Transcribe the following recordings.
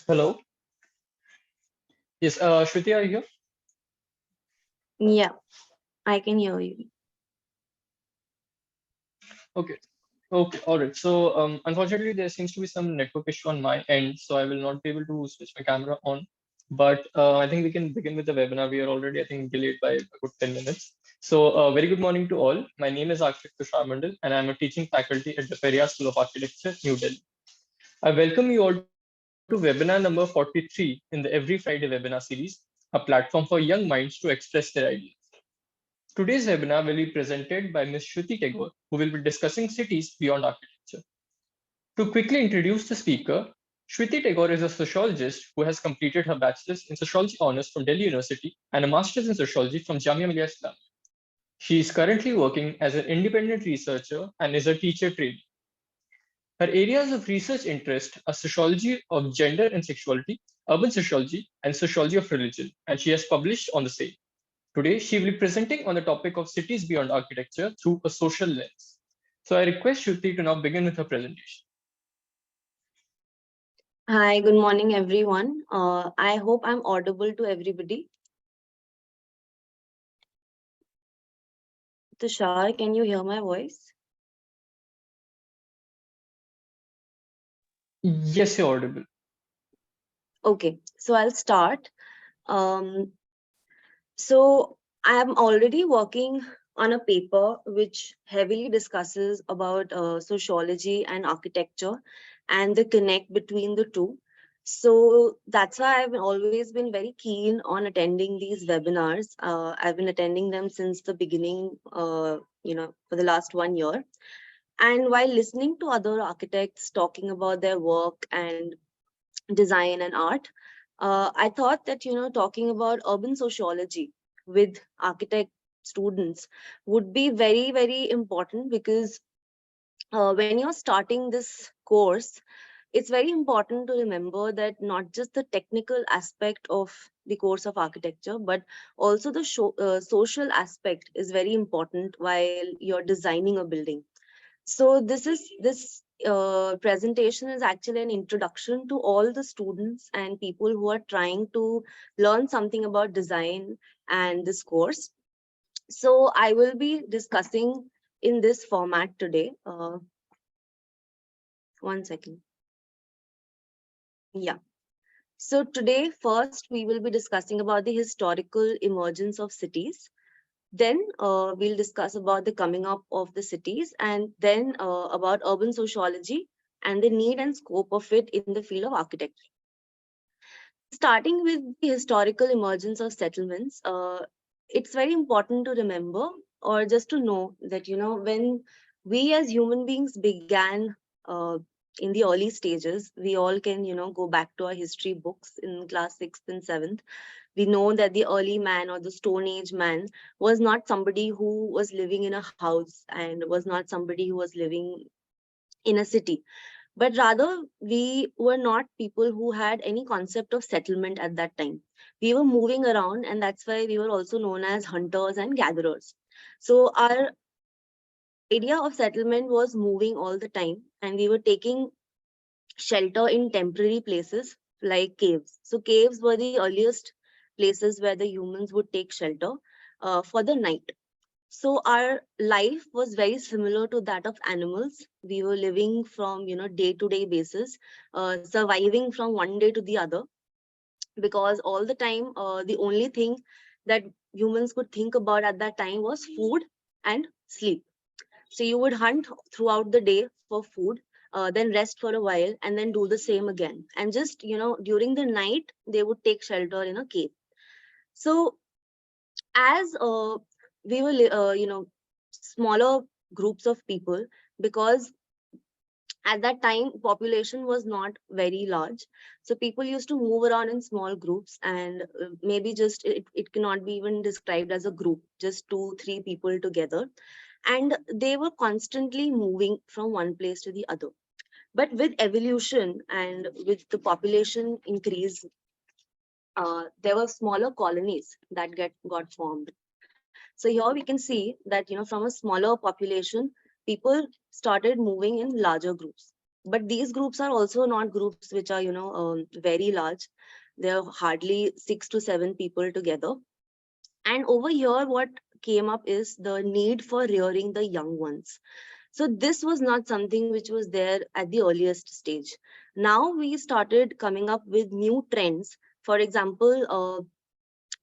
Hello. Yes, Shruti, are you here? Yeah, I can hear you. Okay. Okay. All right. So, unfortunately, there seems to be some network issue on my end, so I will not be able to switch my camera on. But I think we can begin with the webinar. We are already, I think, delayed by a good 10 minutes. So, very good morning to all. My name is Akshit Tushar Mandal, and I'm a teaching faculty at the Peria School of Architecture, New Delhi. I welcome you all to webinar number 43 in the Every Friday webinar series, a platform for young minds to express their ideas. Today's webinar will be presented by Ms. Shviti Tagore, who will be discussing cities beyond architecture. To quickly introduce the speaker, Shviti Tagore is a sociologist who has completed her bachelor's in sociology honors from Delhi University and a master's in sociology from Jamia Millia Islam. She is currently working as an independent researcher and is a teacher trainee. Her areas of research interest are sociology of gender and sexuality, urban sociology, and sociology of religion, and she has published on the same. Today, she will be presenting on the topic of cities beyond architecture through a social lens. So I request Shruti to now begin with her presentation. Hi, good morning, everyone. I hope I'm audible to everybody. Tushar, can you hear my voice? Yes, you're audible. Okay, so I'll start. Um, so I'm already working on a paper which heavily discusses about sociology and architecture and the connect between the two. So that's why I've always been very keen on attending these webinars. I've been attending them since the beginning, for the last 1 year. And while listening to other architects talking about their work and design and art, I thought that, talking about urban sociology with architect students would be very, very important because when you're starting this course, it's very important to remember that not just the technical aspect of the course of architecture, but also the social aspect is very important while you're designing a building. So this presentation is actually an introduction to all the students and people who are trying to learn something about design and this course. So I will be discussing in this format today. One second. Yeah. So today, first, we will be discussing about the historical emergence of cities. Then we'll discuss about the coming up of the cities, and then about urban sociology and the need and scope of it in the field of architecture. Starting with the historical emergence of settlements, it's very important to remember or just to know that, when we as human beings began in the early stages, we all can, go back to our history books in class 6th and 7th. We know that the early man or the Stone Age man was not somebody who was living in a house and was not somebody who was living in a city, but rather we were not people who had any concept of settlement at that time. We were moving around, and that's why we were also known as hunters and gatherers. So our idea of settlement was moving all the time, and we were taking shelter in temporary places like caves. So caves were the earliest places where the humans would take shelter for the night. So our life was very similar to that of animals. We were living from, day to day basis, surviving from one day to the other, because all the time the only thing that humans could think about at that time was food and sleep. So you would hunt throughout the day for food, then rest for a while, and then do the same again. And just, during the night, they would take shelter in a cave. So as we were, smaller groups of people, because at that time population was not very large, so people used to move around in small groups, and maybe just it cannot be even described as a group, just 2 3 people together, and they were constantly moving from one place to the other. But with evolution and with the population increase, there were smaller colonies that get got formed. So here we can see that, from a smaller population, people started moving in larger groups. But these groups are also not groups which are, very large. There are hardly 6 to 7 people together. And over here, what came up is the need for rearing the young ones. So this was not something which was there at the earliest stage. Now we started coming up with new trends. For example,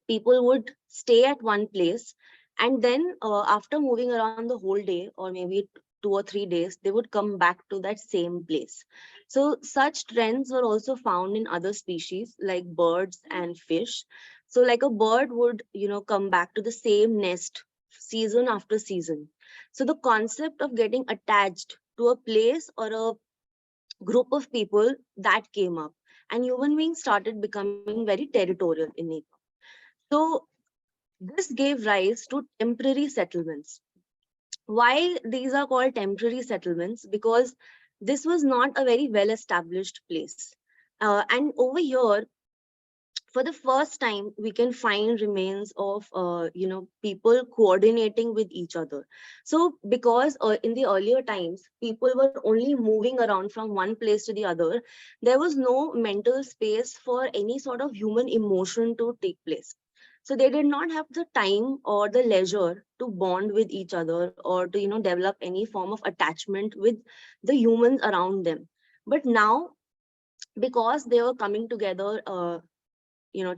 people would stay at one place, and then after moving around the whole day, or maybe 2 or 3 days, they would come back to that same place. So such trends were also found in other species like birds and fish. So like a bird would, come back to the same nest season after season. So the concept of getting attached to a place or a group of people, that came up, and human beings started becoming very territorial in nature. So this gave rise to temporary settlements. Why these are called temporary settlements? Because this was not a very well established place. And over here, for the first time, we can find remains of people coordinating with each other. So because in the earlier times people were only moving around from one place to the other, there was no mental space for any sort of human emotion to take place. So they did not have the time or the leisure to bond with each other, or to develop any form of attachment with the humans around them. But now, because they were coming together, to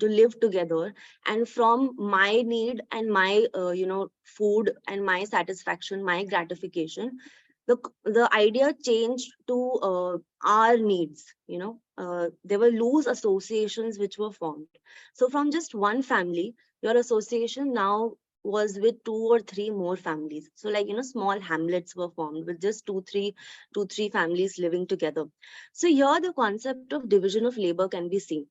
live together, and from my need and my food and my satisfaction, my gratification, the idea changed to our needs. There were loose associations which were formed. So from just one family, your association now was with 2 or 3 more families. So like, small hamlets were formed with just two three families living together. So here the concept of division of labor can be seen.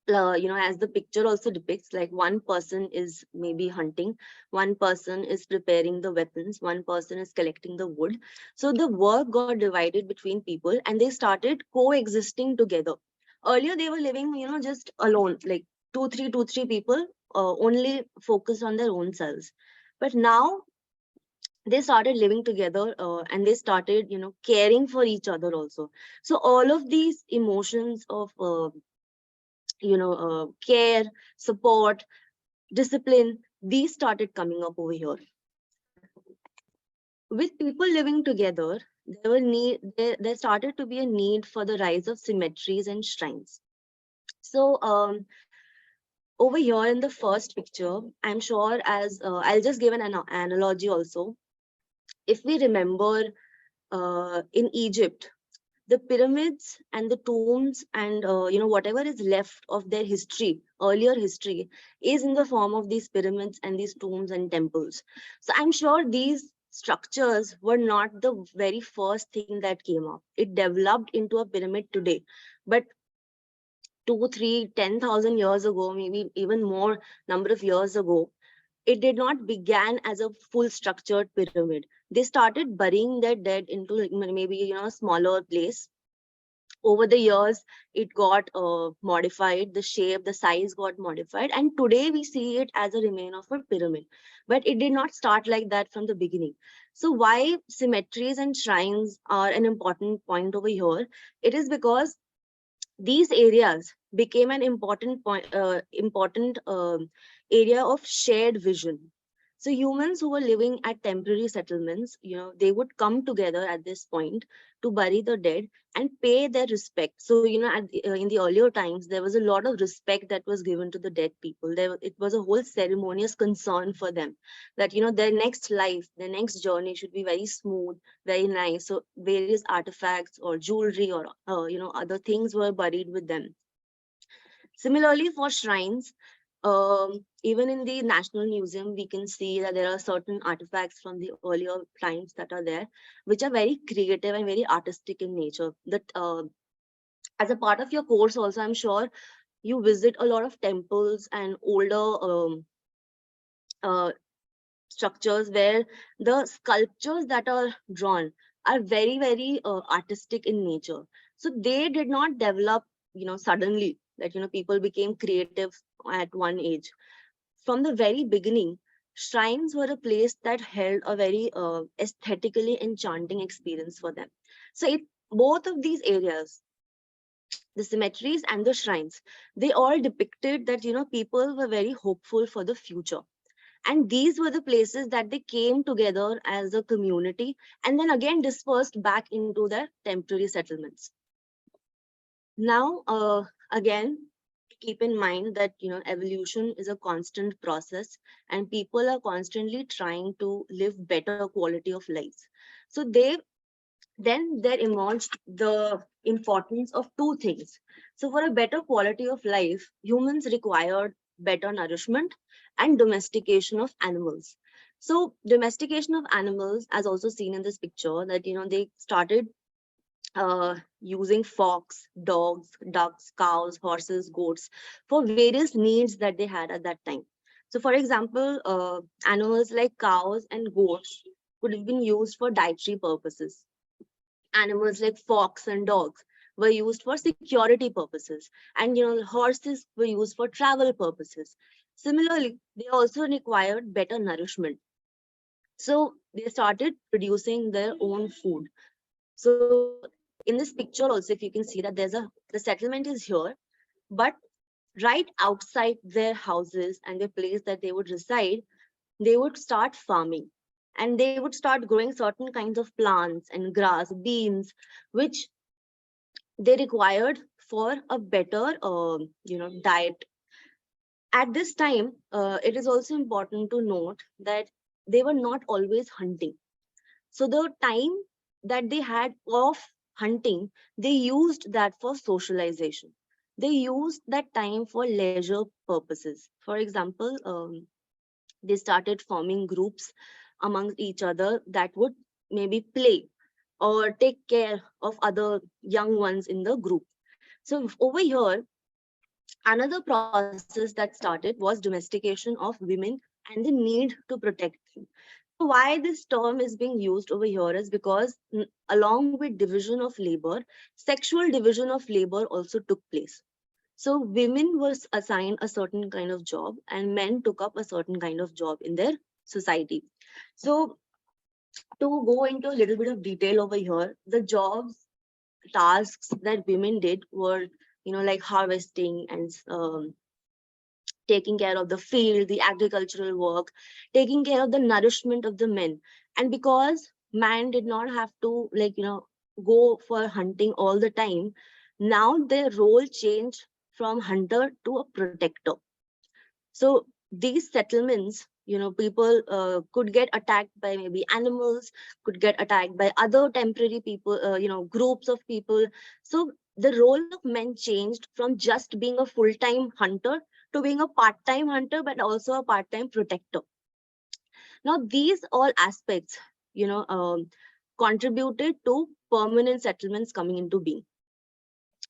As the picture also depicts, like one person is maybe hunting, one person is preparing the weapons, one person is collecting the wood. So the work got divided between people, and they started coexisting together. Earlier they were living, just alone, like two three people, only focused on their own selves. But now they started living together, and they started, caring for each other also. So all of these emotions of care, support, discipline, these started coming up over here. With people living together, there started to be a need for the rise of cemeteries and shrines. So over here in the first picture, I'm sure, as I'll just give an analogy also. If we remember, in Egypt, the pyramids and the tombs, and whatever is left of their history, earlier history, is in the form of these pyramids and these tombs and temples. So I'm sure these structures were not the very first thing that came up. It developed into a pyramid today, but 2 3 10,000 years ago, maybe even more number of years ago, it did not began as a full structured pyramid. They started burying their dead into, like, maybe a smaller place. Over the years, it got modified, the shape, the size got modified, and today we see it as a remain of a pyramid. But it did not start like that from the beginning. So why cemeteries and shrines are an important point over here? It is because these areas became an important area of shared vision. So humans who were living at temporary settlements, they would come together at this point to bury the dead and pay their respect. So in the earlier times, there was a lot of respect that was given to the dead people. It was a whole ceremonious concern for them, that their next life, their next journey should be very smooth, very nice. So various artifacts or jewelry or other things were buried with them. Similarly, for shrines, even in the National Museum, we can see that there are certain artifacts from the earlier times that are there, which are very creative and very artistic in nature. That as a part of your course, also, I'm sure you visit a lot of temples and older uh, structures where the sculptures that are drawn are very, very artistic in nature. So they did not develop, suddenly, that people became creative at one age. From the very beginning, shrines were a place that held a very aesthetically enchanting experience for them. So both of these areas, the cemeteries and the shrines, they all depicted that, people were very hopeful for the future. And these were the places that they came together as a community and then again dispersed back into their temporary settlements. Now, again, keep in mind that, evolution is a constant process and people are constantly trying to live better quality of lives. So then there emerged the importance of two things. So for a better quality of life, humans required better nourishment and domestication of animals. So domestication of animals, as also seen in this picture, that, they started using fox, dogs, ducks, cows, horses, goats for various needs that they had at that time. So, for example, animals like cows and goats could have been used for dietary purposes. Animals like fox and dogs were used for security purposes, and horses were used for travel purposes. Similarly, they also required better nourishment, so they started producing their own food. So in this picture also, if you can see that the settlement is here, but right outside their houses and the place that they would reside, they would start farming, and they would start growing certain kinds of plants and grass, beans, which they required for a better diet. At this time, it is also important to note that they were not always hunting. So the time that they had of hunting, they used that for socialization. They used that time for leisure purposes. For example, they started forming groups amongst each other that would maybe play or take care of other young ones in the group. So over here, another process that started was domestication of women and the need to protect them. So why this term is being used over here is because, along with division of labor, sexual division of labor also took place. So women were assigned a certain kind of job and men took up a certain kind of job in their society. So to go into a little bit of detail over here, the jobs, tasks that women did were, like harvesting and taking care of the field, the agricultural work, taking care of the nourishment of the men. And because man did not have to, go for hunting all the time, now their role changed from hunter to a protector. So these settlements, people could get attacked by maybe animals, could get attacked by other temporary people, groups of people. So the role of men changed from just being a full-time hunter to being a part-time hunter, but also a part-time protector. Now, these all aspects, contributed to permanent settlements coming into being.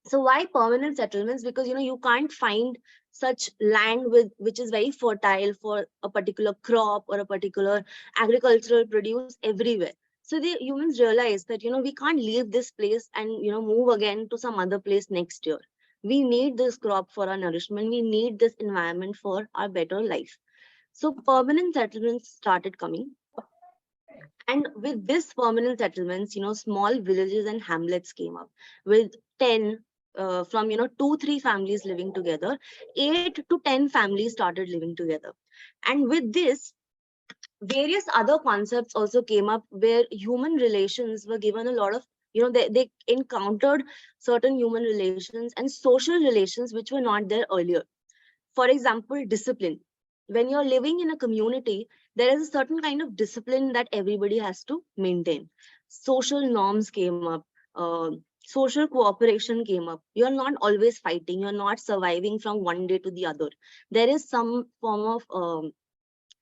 So why permanent settlements? Because you can't find such land with which is very fertile for a particular crop or a particular agricultural produce everywhere. So the humans realize that we can't leave this place and move again to some other place next year. We need this crop for our nourishment. We need this environment for our better life. So permanent settlements started coming, and with this permanent settlements, small villages and hamlets came up with 10, from 2 3 families living together. 8 to 10 families started living together. And with this, various other concepts also came up where human relations were given a lot of, they encountered certain human relations and social relations which were not there earlier. For example, discipline. When you're living in a community, there is a certain kind of discipline that everybody has to maintain. Social norms came up, social cooperation came up. You're not always fighting, you're not surviving from one day to the other. There is some form of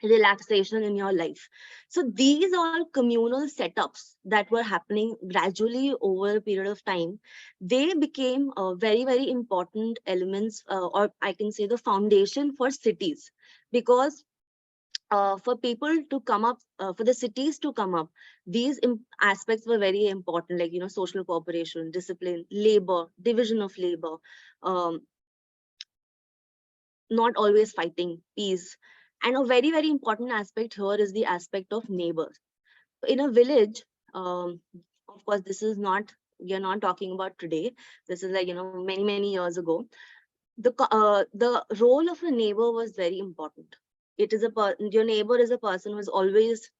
relaxation in your life. So these are communal setups that were happening gradually over a period of time. They became very, very important elements, or I can say the foundation for cities, because for people to come up, for the cities to come up, these aspects were very important, like social cooperation, discipline, labor, division of labor, um, not always fighting, peace. And a very, very important aspect here is the aspect of neighbors. In a village, of course, this is not We are not talking about today. This is like, many, many years ago. The role of a neighbor was very important. It is your neighbor is a person who is always,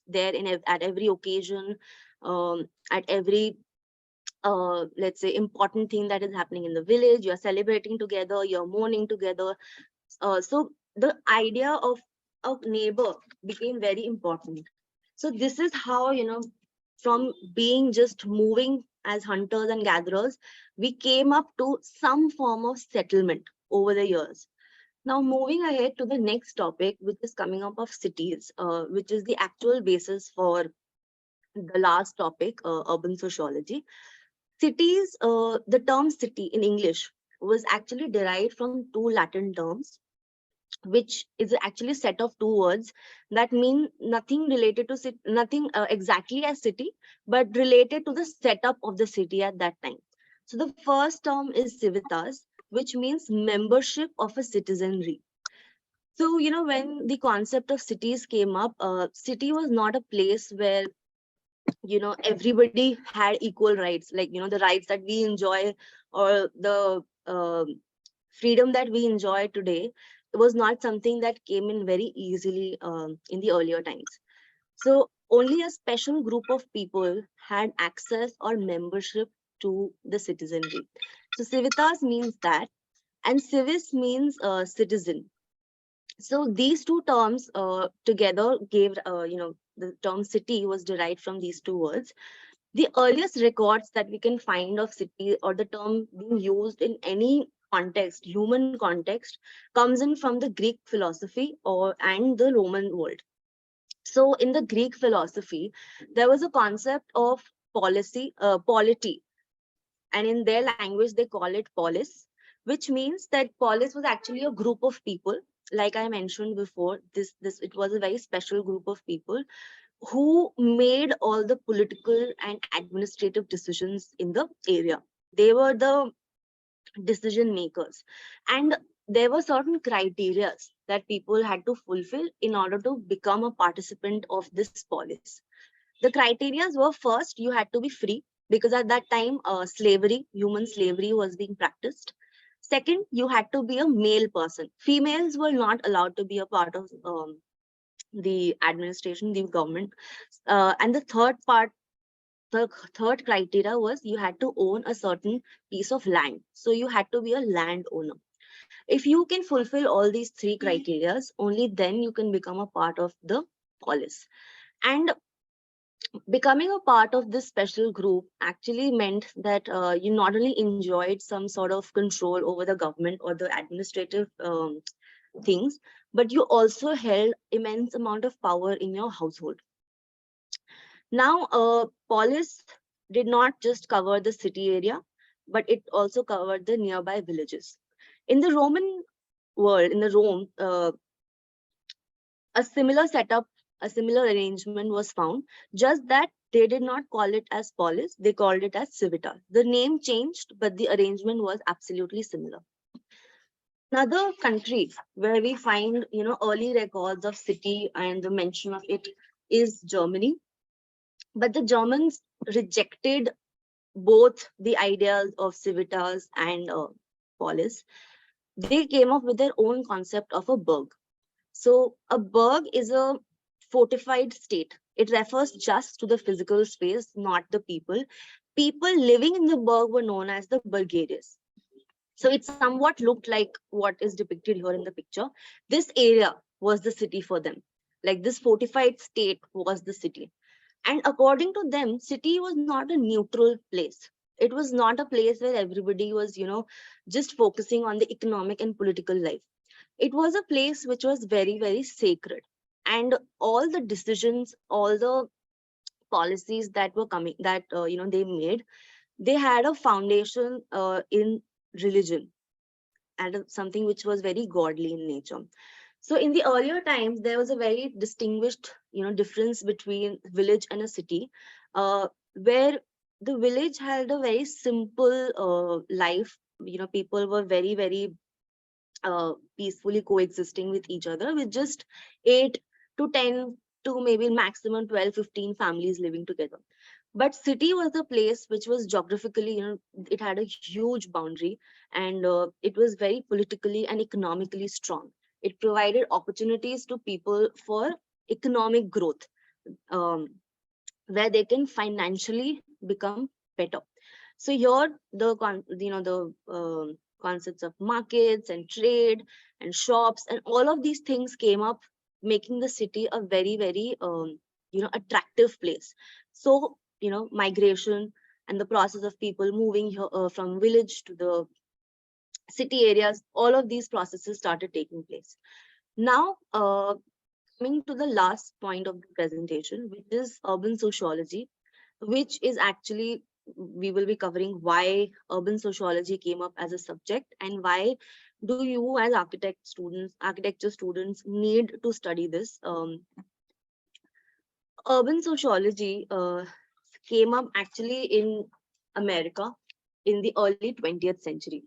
there at every occasion, at every let's say important thing that is happening in the village. You're celebrating together, you're mourning together. So the idea of a neighbor became very important. So this is how, from being just moving as hunters and gatherers, we came up to some form of settlement over the years. Now, moving ahead to the next topic, which is coming up of cities, which is the actual basis for the last topic, urban sociology. Cities, the term city in English was actually derived from two Latin terms, which is actually a set of two words that mean nothing related to nothing exactly as city, but related to the setup of the city at that time. So the first term is civitas, which means membership of a citizenry. So, when the concept of cities came up, city was not a place where, everybody had equal rights, like, the rights that we enjoy, or the freedom that we enjoy today. It was not something that came in very easily in the earlier times. So only a special group of people had access or membership to the citizenry. So civitas means that, and civis means citizen. So these two terms together gave, the term city was derived from these two words. The earliest records that we can find of city, or the term being used in any context, human context, comes in from the Greek philosophy or and the Roman world. So in the Greek philosophy, there was a concept of polity, and in their language they call it polis, which means that polis was actually a group of people. Like I mentioned before, this it was a very special group of people who made all the political and administrative decisions in the area. They were the decision makers. And there were certain criteria that people had to fulfill in order to become a participant of this polis. The criteria were: first, you had to be free, because at that time, human slavery was being practiced. Second, you had to be a male person. Females were not allowed to be a part of the administration, the government. And the third criteria was you had to own a certain piece of land. So you had to be a landowner. If you can fulfill all these three criteria, only then you can become a part of the polis. And becoming a part of this special group actually meant that you not only enjoyed some sort of control over the government or the administrative things, but you also held immense amount of power in your household. Now, polis did not just cover the city area, but it also covered the nearby villages. In the Roman world, in the Rome, a similar setup, a similar arrangement was found, just that they did not call it as polis, they called it as civitas. The name changed, but the arrangement was absolutely similar. Another country where we find, early records of city and the mention of it is Germany. But the Germans rejected both the ideas of civitas and polis. They came up with their own concept of a burg. So a burg is a fortified state. It refers just to the physical space, not the people. People living in the burg were known as the burgerius. So it somewhat looked like what is depicted here in the picture. This area was the city for them. Like, this fortified state was the city. And according to them, city was not a neutral place. It was not a place where everybody was, just focusing on the economic and political life. It was a place which was very, very sacred. And all the decisions, all the policies that were coming, that, they made, they had a foundation in religion, and something which was very godly in nature. So in the earlier times, there was a very distinguished, difference between village and a city, where the village had a very simple life. People were very, very peacefully coexisting with each other, with just 8 to 10 to maybe maximum 12, 15 families living together. But city was the place which was geographically, it had a huge boundary, and it was very politically and economically strong. It provided opportunities to people for economic growth, um, where they can financially become better. So here the concepts of markets and trade and shops and all of these things came up, making the city a very very attractive place. So migration and the process of people moving here, from village to the city areas, all of these processes started taking place. Now, coming to the last point of the presentation, which is urban sociology, which is actually, we will be covering why urban sociology came up as a subject, and why do you as architecture students need to study this. Urban sociology came up actually in America in the early 20th century.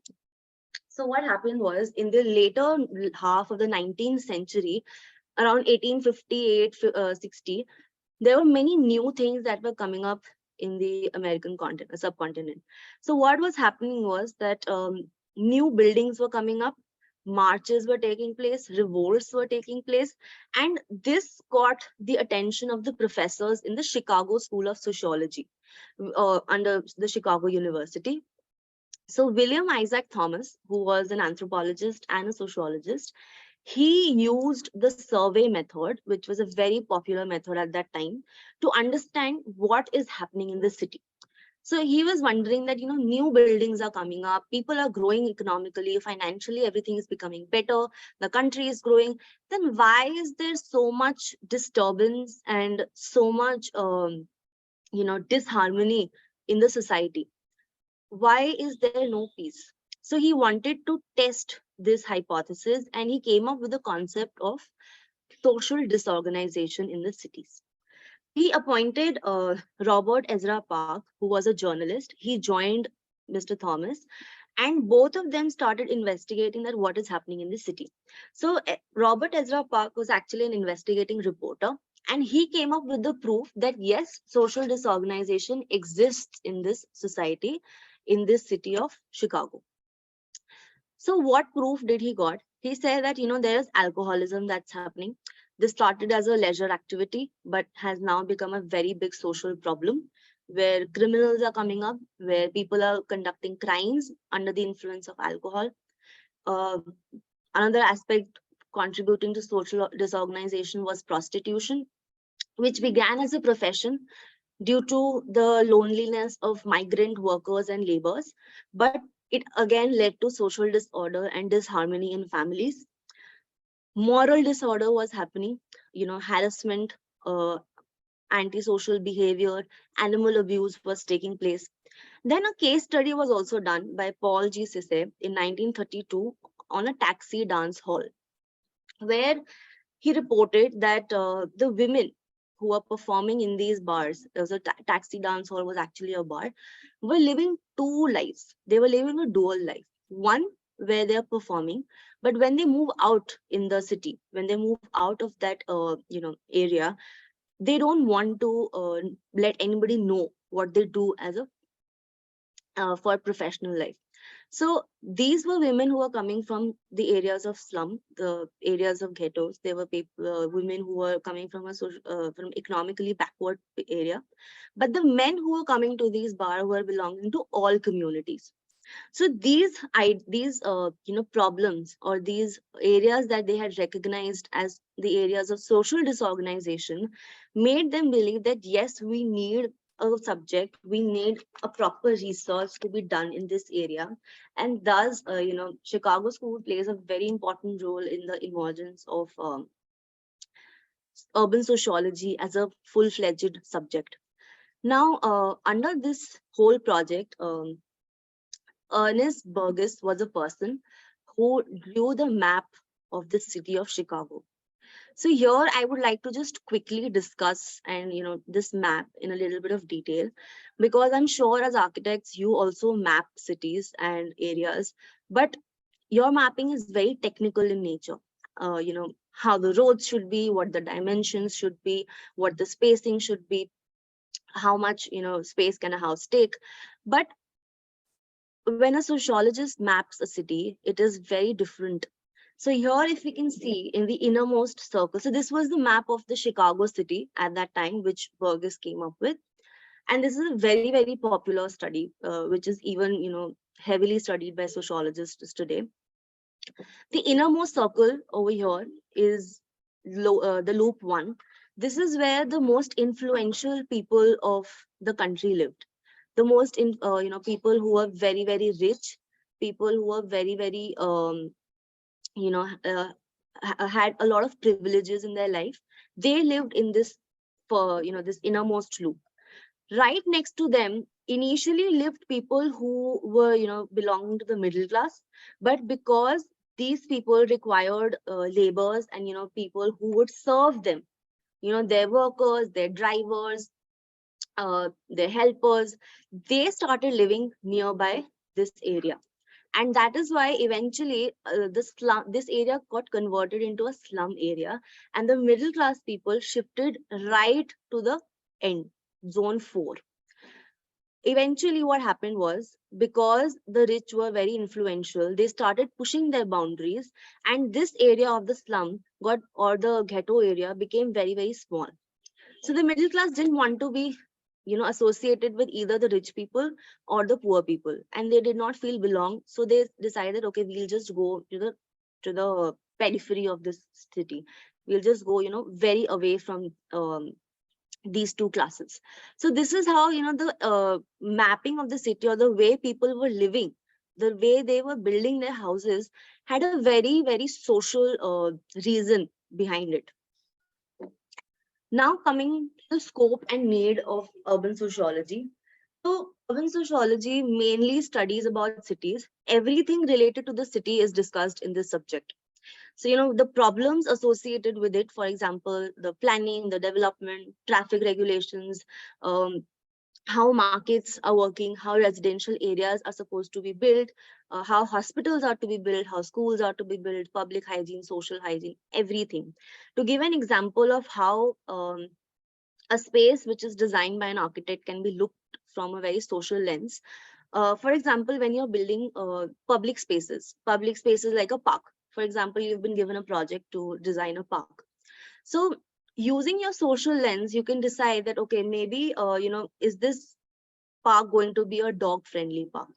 So what happened was, in the later half of the 19th century, around 1858 60, there were many new things that were coming up in the American subcontinent. So what was happening was that new buildings were coming up, marches were taking place, revolts were taking place, and this got the attention of the professors in the Chicago School of Sociology, under the Chicago University. So William Isaac Thomas, who was an anthropologist and a sociologist, he used the survey method, which was a very popular method at that time, to understand what is happening in the city. So he was wondering that, new buildings are coming up, people are growing economically, financially, everything is becoming better, the country is growing. Then why is there so much disturbance and so much, disharmony in the society? Why is there no peace? So he wanted to test this hypothesis, and he came up with the concept of social disorganization in the cities. He appointed Robert Ezra Park, who was a journalist. He joined Mr. Thomas, and both of them started investigating that what is happening in the city. So Robert Ezra Park was actually an investigating reporter, and he came up with the proof that yes, social disorganization exists in this society, in this city of Chicago. So what proof did he got? He said that, there is alcoholism that's happening. This started as a leisure activity, but has now become a very big social problem, where criminals are coming up, where people are conducting crimes under the influence of alcohol. Uh, Another aspect contributing to social disorganization was prostitution, which began as a profession due to the loneliness of migrant workers and laborers, but it again led to social disorder and disharmony in families. Moral disorder was happening, harassment, antisocial behavior, animal abuse was taking place. Then a case study was also done by Paul G. Cisse in 1932 on a taxi dance hall, where he reported that the women who were performing in these bars, there was a taxi dance hall was actually a bar, were living two lives. They were living a dual life. One where they are performing, but when they move out in the city, when they move out of that area, they don't want to let anybody know what they do as a for professional life. So these were women who were coming from the areas of slum, the areas of ghettos. They were people, women who were coming from from economically backward area. But the men who were coming to these bars were belonging to all communities. So these problems, or these areas that they had recognized as the areas of social disorganization, made them believe that yes, we need a subject, we need a proper research to be done in this area. And thus Chicago School plays a very important role in the emergence of urban sociology as a full-fledged subject. Now, under this whole project, Ernest Burgess was a person who drew the map of the city of Chicago. So here I would like to just quickly discuss and this map in a little bit of detail, because I'm sure as architects you also map cities and areas, but your mapping is very technical in nature. How the roads should be, what the dimensions should be, what the spacing should be. how much space can a house take. But when a sociologist maps a city, it is very different. So here, if we can see in the innermost circle, so this was the map of the Chicago city at that time, which Burgess came up with. And this is a very, very popular study, which is even, heavily studied by sociologists today. The innermost circle over here is the loop one. This is where the most influential people of the country lived. The most, people who are very, very rich, people who are very, very, you know, uh, had a lot of privileges in their life. They lived in this, for this innermost loop. Right next to them initially lived people who were belonging to the middle class, but because these people required laborers and people who would serve them, their workers, their drivers, their helpers, they started living nearby this area. And that is why eventually this area got converted into a slum area, and the middle class people shifted right to the end, zone 4. Eventually what happened was, because the rich were very influential, they started pushing their boundaries, and this area of the slum got, or the ghetto area, became very, very small. So the middle class didn't want to be associated with either the rich people or the poor people, and they did not feel belong. So they decided, okay, we'll just go to the periphery of this city. We'll just go very away from these two classes. So this is how the mapping of the city, or the way people were living, the way they were building their houses, had a very, very social reason behind it. Now coming to the scope and need of urban sociology. So urban sociology mainly studies about cities. Everything related to the city is discussed in this subject. So, the problems associated with it, for example, the planning, the development, traffic regulations, how markets are working, how residential areas are supposed to be built, how hospitals are to be built, how schools are to be built, public hygiene, social hygiene, everything. To give an example of how a space which is designed by an architect can be looked from a very social lens. For example, when you're building public spaces like a park, for example, you've been given a project to design a park. So using your social lens, you can decide that, okay, maybe, is this park going to be a dog friendly park?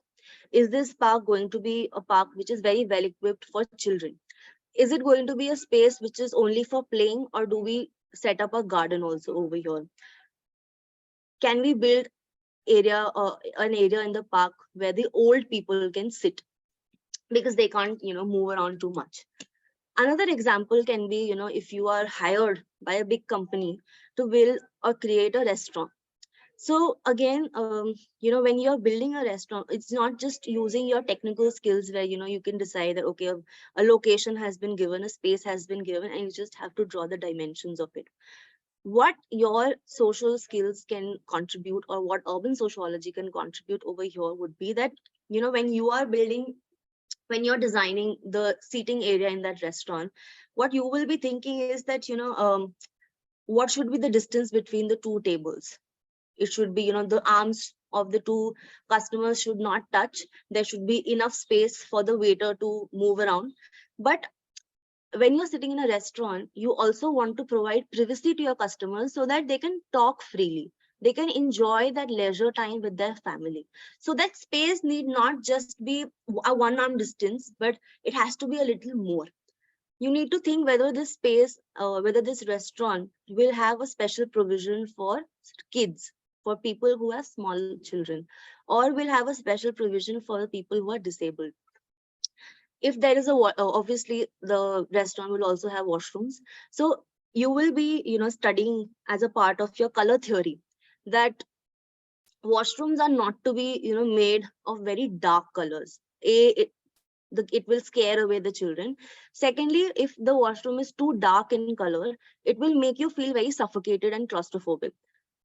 Is this park going to be a park which is very well equipped for children? Is it going to be a space which is only for playing, or do we set up a garden also over here? Can we build an area in the park where the old people can sit, because they can't move around too much? Another example can be, if you are hired by a big company to build or create a restaurant. So again, when you're building a restaurant, it's not just using your technical skills where you can decide that, okay, a location has been given, a space has been given, and you just have to draw the dimensions of it. What your social skills can contribute, or what urban sociology can contribute over here, would be that when you are building, when you're designing the seating area in that restaurant, what you will be thinking is that what should be the distance between the two tables. It should be, the arms of the two customers should not touch. There should be enough space for the waiter to move around. But when you're sitting in a restaurant, you also want to provide privacy to your customers so that they can talk freely. They can enjoy that leisure time with their family. So that space need not just be a one-arm distance, but it has to be a little more. You need to think whether this space, whether this restaurant will have a special provision for kids, for people who have small children, or will have a special provision for the people who are disabled. If there is obviously the restaurant will also have washrooms. So you will be studying as a part of your color theory that washrooms are not to be made of very dark colors. It will scare away the children. Secondly, if the washroom is too dark in color, it will make you feel very suffocated and claustrophobic.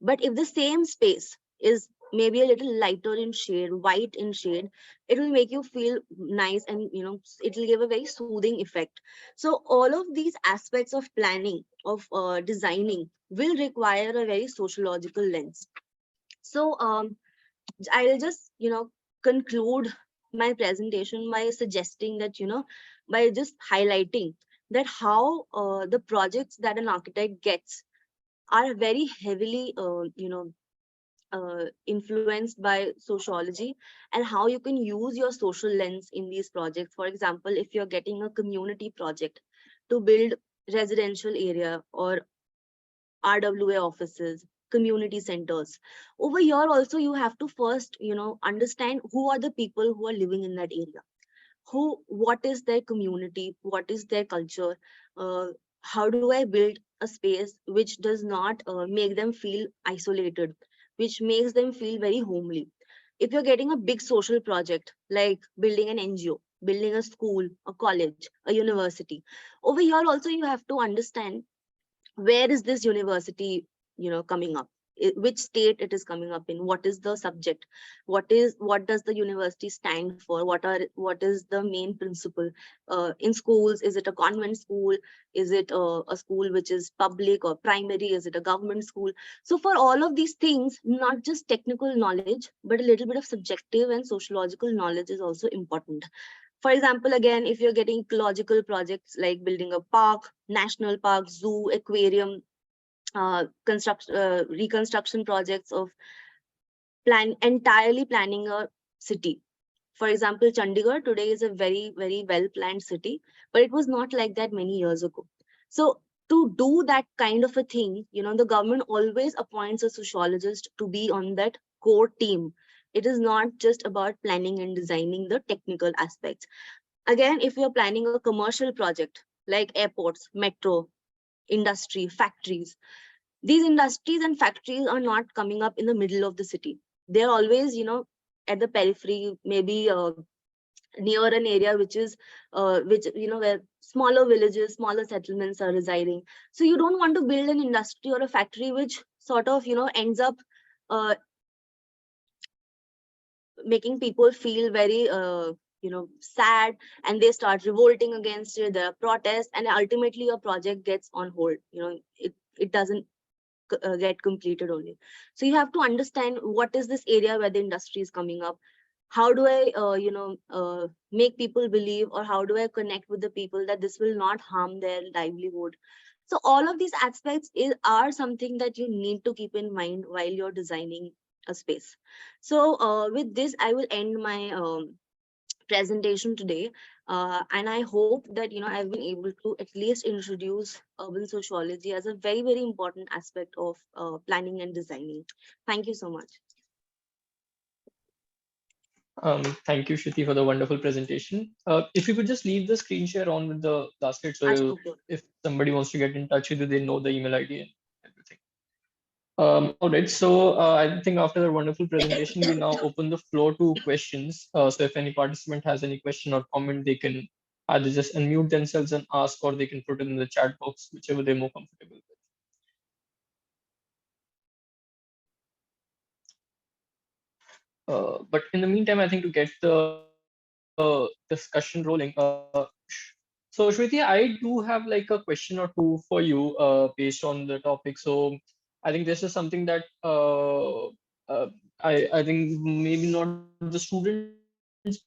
But if the same space is maybe a little lighter in shade, white in shade, it will make you feel nice, and it will give a very soothing effect. So all of these aspects of planning, of designing, will require a very sociological lens. So I'll just conclude my presentation by suggesting that, by just highlighting that how the projects that an architect gets are very heavily influenced by sociology, and how you can use your social lens in these projects. For example, if you're getting a community project to build residential area or RWA offices, community centers. Over here also you have to first, understand who are the people who are living in that area. What is their community? What is their culture? How do I build a space which does not make them feel isolated, which makes them feel very homely? If you're getting a big social project like building an NGO, building a school, a college, a university, over here also you have to understand where is this university coming up, which state it is coming up in, what is the subject, what does the university stand for, what is the main principle. In schools, is it a convent school, is it a school which is public or primary, is it a government school? So for all of these things, not just technical knowledge but a little bit of subjective and sociological knowledge is also important. For example, again, if you're getting ecological projects like building a park, national park, zoo, aquarium, reconstruction projects of entirely planning a city. For example, Chandigarh today is a very, very well planned city, but it was not like that many years ago. So to do that kind of a thing, the government always appoints a sociologist to be on that core team. It is not just about planning and designing the technical aspects. Again, if you're planning a commercial project like airports, metro, industry, factories, these industries and factories are not coming up in the middle of the city. They're always, at the periphery, maybe near an area which is, where smaller villages, smaller settlements are residing. So you don't want to build an industry or a factory which sort of, ends up uh, making people feel very sad, and they start revolting against it, there are protests, and ultimately a project gets on hold. It doesn't get completed only. So you have to understand what is this area where the industry is coming up. How do I make people believe, or how do I connect with the people that this will not harm their livelihood? So all of these aspects are something that you need to keep in mind while you're designing a space. So with this, I will end my presentation today. And I hope that I've been able to at least introduce urban sociology as a very, very important aspect of planning and designing. Thank you so much. Thank you, Shruti, for the wonderful presentation. If you could just leave the screen share on with the last slide, so Ashok. if somebody wants to get in touch with you, they know the email ID and everything. All right, so I think after the wonderful presentation, we now open the floor to questions. So if any participant has any question or comment, they can either just unmute themselves and ask, or they can put it in the chat box, whichever they're more comfortable with. But in the meantime, I think to get the discussion rolling, so Shruti, I do have like a question or two for you based on the topic. So I think this is something that I think maybe not the students,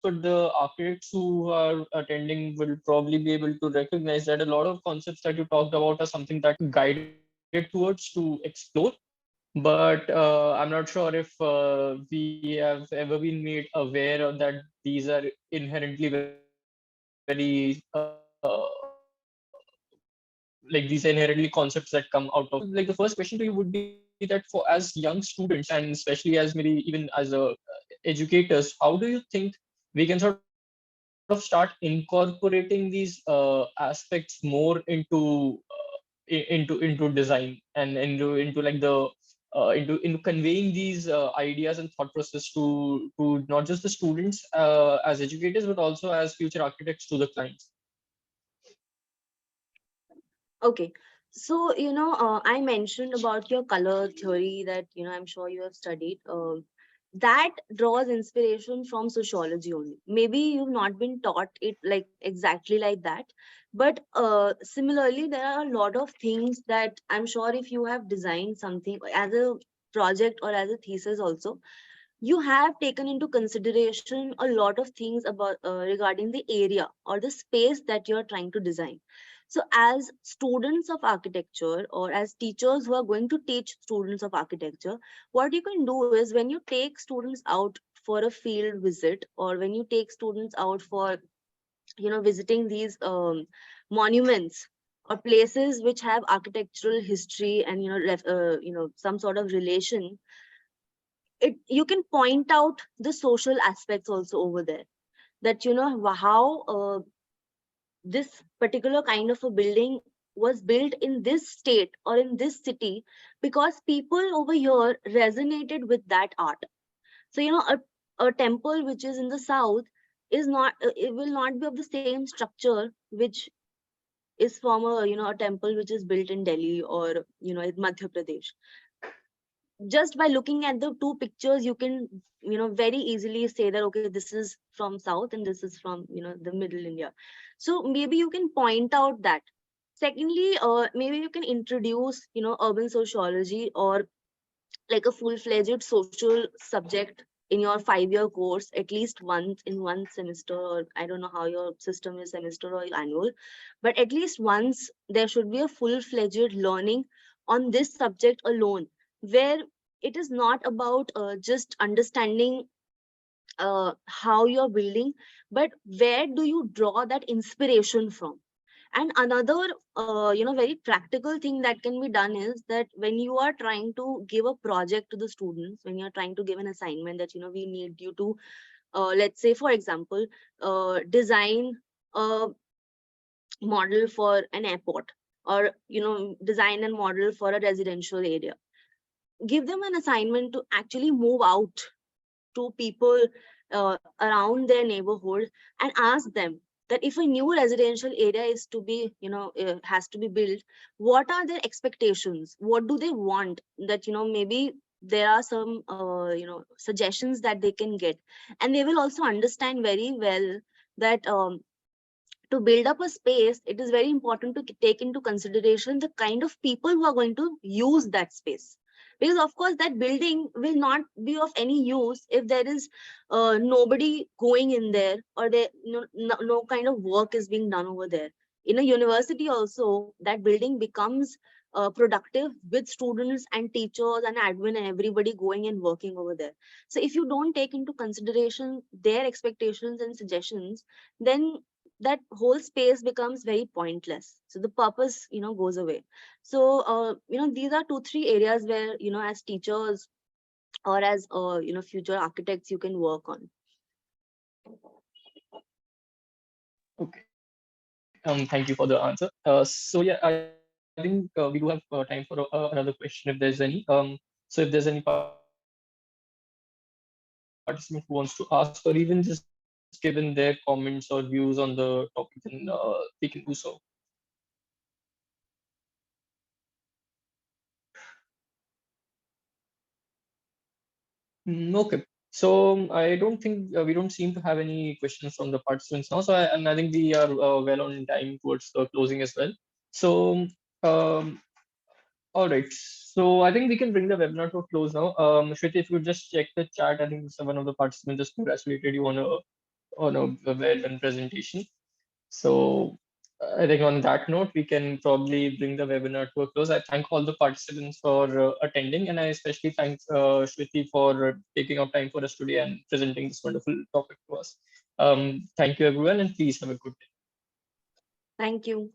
but the architects who are attending will probably be able to recognize that a lot of concepts that you talked about are something that we are guided towards to explore. But I'm not sure if we have ever been made aware of that these are inherently very like these are inherently concepts that come out of it. So like the first question to you would be that for as young students, and especially as maybe even as educators, how do you think we can sort of start incorporating these aspects more into design and into like the into conveying these ideas and thought process to not just the students as educators, but also as future architects to the clients. Okay. So, I mentioned about your color theory that, I'm sure you have studied. That draws inspiration from sociology only. Maybe you've not been taught it like exactly like that. But similarly, there are a lot of things that I'm sure if you have designed something as a project or as a thesis also, you have taken into consideration a lot of things about regarding the area or the space that you're trying to design. So as students of architecture or as teachers who are going to teach students of architecture, what you can do is when you take students out for a field visit, or when you take students out for visiting these monuments or places which have architectural history and some sort of relation, it you can point out the social aspects also over there, that how this particular kind of a building was built in this state or in this city because people over here resonated with that art. So a temple which is in the south is not it will not be of the same structure which is from a temple which is built in Delhi or in Madhya Pradesh. Just by looking at the two pictures you can very easily say that okay, this is from south and this is from the middle India. So maybe you can point out that. Secondly, maybe you can introduce urban sociology or like a full-fledged social subject in your 5-year course at least once in one semester, or I don't know how your system is, semester or annual, but at least once there should be a full-fledged learning on this subject alone, where it is not about just understanding how you're building, but where do you draw that inspiration from. And another very practical thing that can be done is that when you are trying to give a project to the students, when you're trying to give an assignment that we need you to let's say for example design a model for an airport, or design a model for a residential area, give them an assignment to actually move out to people around their neighborhood and ask them that if a new residential area is to be has to be built, what are their expectations, what do they want, that maybe there are some suggestions that they can get. And they will also understand very well that to build up a space, it is very important to take into consideration the kind of people who are going to use that space. Because of course that building will not be of any use if there is nobody going in there, or there no kind of work is being done over there. In a university also, that building becomes productive with students and teachers and admin and everybody going and working over there. So if you don't take into consideration their expectations and suggestions, then that whole space becomes very pointless, so the purpose goes away. So these are 2 3 areas where as teachers or as future architects you can work on. Okay, thank you for the answer. So yeah, I think we do have time for another question if there's any. So if there's any participant who wants to ask, or even just given their comments or views on the topic, then we can do so. Okay. So I don't think we don't seem to have any questions from the participants now. And I think we are well on time towards the closing as well. So um, all right. So I think we can bring the webinar to a close now. Shweti, if you could just check the chat, I think one of the participants just congratulated you on a well done presentation. So I think on that note, we can probably bring the webinar to a close. I thank all the participants for attending, and I especially thank Shweti for taking out time for us today and presenting this wonderful topic to us. Thank you, everyone, and please have a good day. Thank you.